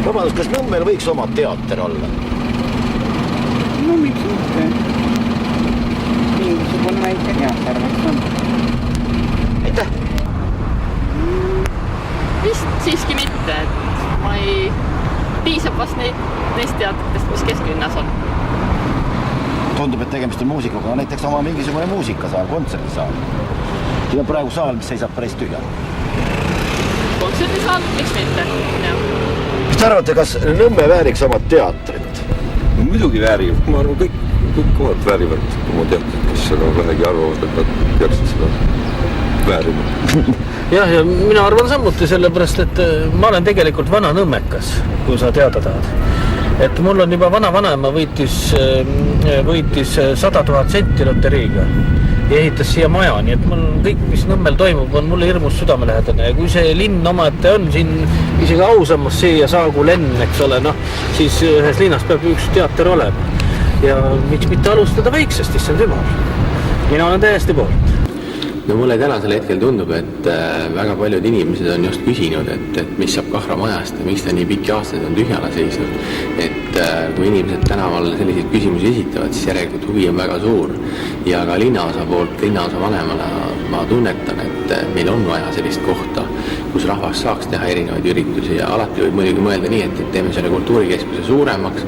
Vabandust, kas Nõmmel võiks oma teater olla? No miks mitte? Mingisugune väike teater võiks olla. Aitäh! Vist siiski mitte, et ma ei piisab vast neist teatritest, mis kesklinnas on. Tundub, et tegemist on muusikuga, näiteks oma mingisugune muusikasaal, kontserdisaal. Siin on praegu saal, mis seisab päris tühja. Kontserdisaal, miks mitte? Mis te arvate, kas Nõmme vääriks oma teatrit? Muidugi väärib. Ma arvan, kõik kohad väärivad oma teatrit, kes seda vähegi arvavad, et nad peaksid seda väärima. Jah, ja mina arvan samuti sellepärast, et ma olen tegelikult vana nõmmekas, kui sa teada tahad. Et mul on juba vana-vanaema võitis 100 000 senti loteriiga ja ehitas siia maja, nii et mul kõik, mis Nõmmel toimub, on mulle hirmus südamelähedane. Ja kui see linn omaette on siin isegi ausammas siia Saagu lenn, eks ole, siis ühes linnas peab üks teater olema. Ja miks mitte alustada väiksest, issand jumal. Mina olen täiesti poolt. No mulle tänasel hetkel tundub, et väga paljud inimesed on just küsinud, et mis saab Kahra majast ja miks ta nii pikki aastaid on tühjana seisnud. Et kui inimesed tänaval selliseid küsimusi esitavad, siis järelikult huvi on väga suur. Ja ka linnaosa poolt, linnaosa vanemana ma tunnetan, et meil on vaja sellist kohta, kus rahvas saaks teha erinevaid üritusi ja alati võib muidugi mõelda nii, et teeme selle kultuurikeskuse suuremaks,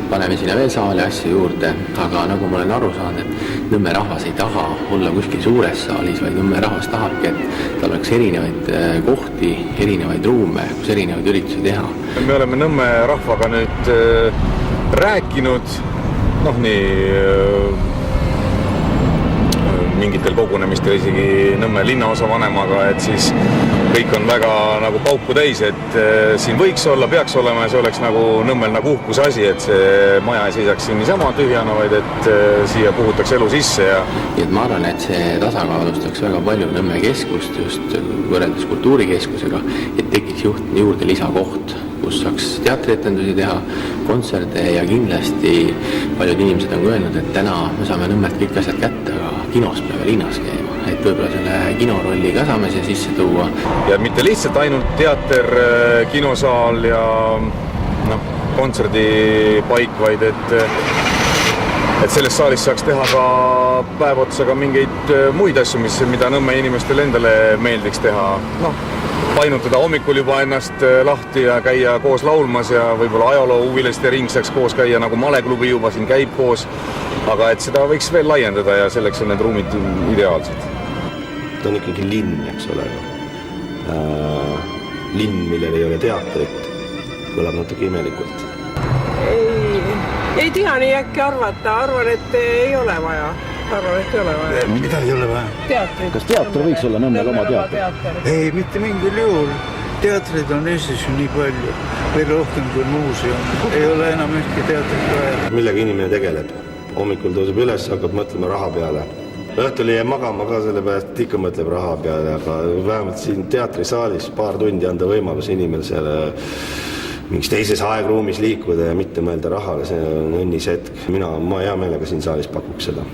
paneme sinna veel saali asju juurde, aga nagu ma olen aru saanud, et Nõmme rahvas ei taha olla kuskil suures saalis, vaid Nõmme rahvas tahabki, et tal oleks erinevaid kohti, erinevaid ruume, kus erinevaid üritusi teha. Me oleme Nõmme rahvaga nüüd rääkinud, mingitel kogunemistel isegi Nõmme linnaosa vanemaga, et siis kõik on väga nagu pauku täis, et siin võiks olla, peaks olema ja see oleks nagu Nõmmel nagu uhkuse asi, et see maja ei seisaks siin niisama tühjana, vaid et siia puhutakse elu sisse. Nii et ma arvan, et see tasakaalustaks väga palju Nõmme keskust just võrreldes kultuurikeskusega, et tekiks juurde lisakoht, kus saaks teatrietendusi teha, kontserte ja kindlasti paljud inimesed on öelnud, et täna me saame Nõmmelt kõik asjad kätte, aga kinos peame linnas käima, et võib-olla selle kinorolli ka saame siia sisse tuua. Ja mitte lihtsalt ainult teater, kinosaal ja kontserdipaik, vaid et selles saalis saaks teha ka päev otsa ka mingeid muid asju, mida Nõmme inimestele endale meeldiks teha. Painutada hommikul juba ennast lahti ja käia koos laulmas ja võib-olla ajaloo huviliste ring saaks koos käia, nagu Maleklubi juba siin käib koos. Aga et seda võiks veel laiendada ja selleks on need ruumid ideaalsed. Ta on ikkagi linn, eks ole. Linn, millel ei ole teatrit, kõlab natuke imelikult. Ei tea nii äkki arvata. Arvan, et ei ole vaja. Mida ei ole vaja? Teatrit. Kas teater võiks olla Nõmmel oma teater? Ei, mitte mingil juhul. Teatrid on Eestis ju nii palju, veel rohkem kui muuseum. Ei ole enam ühtki teatrit vaja. Millega inimene tegeleb? Hommikul tõuseb üles, hakkab mõtlema raha peale. Õhtul jääb magama ka selle pärast, ikka mõtleb raha peale, aga vähemalt siin teatrisaalis paar tundi anda võimalus inimesele mingis teises aegruumis liikuda ja mitte mõelda rahale, see on õnnis hetk. Ma hea meelega siin saalis pakuks seda.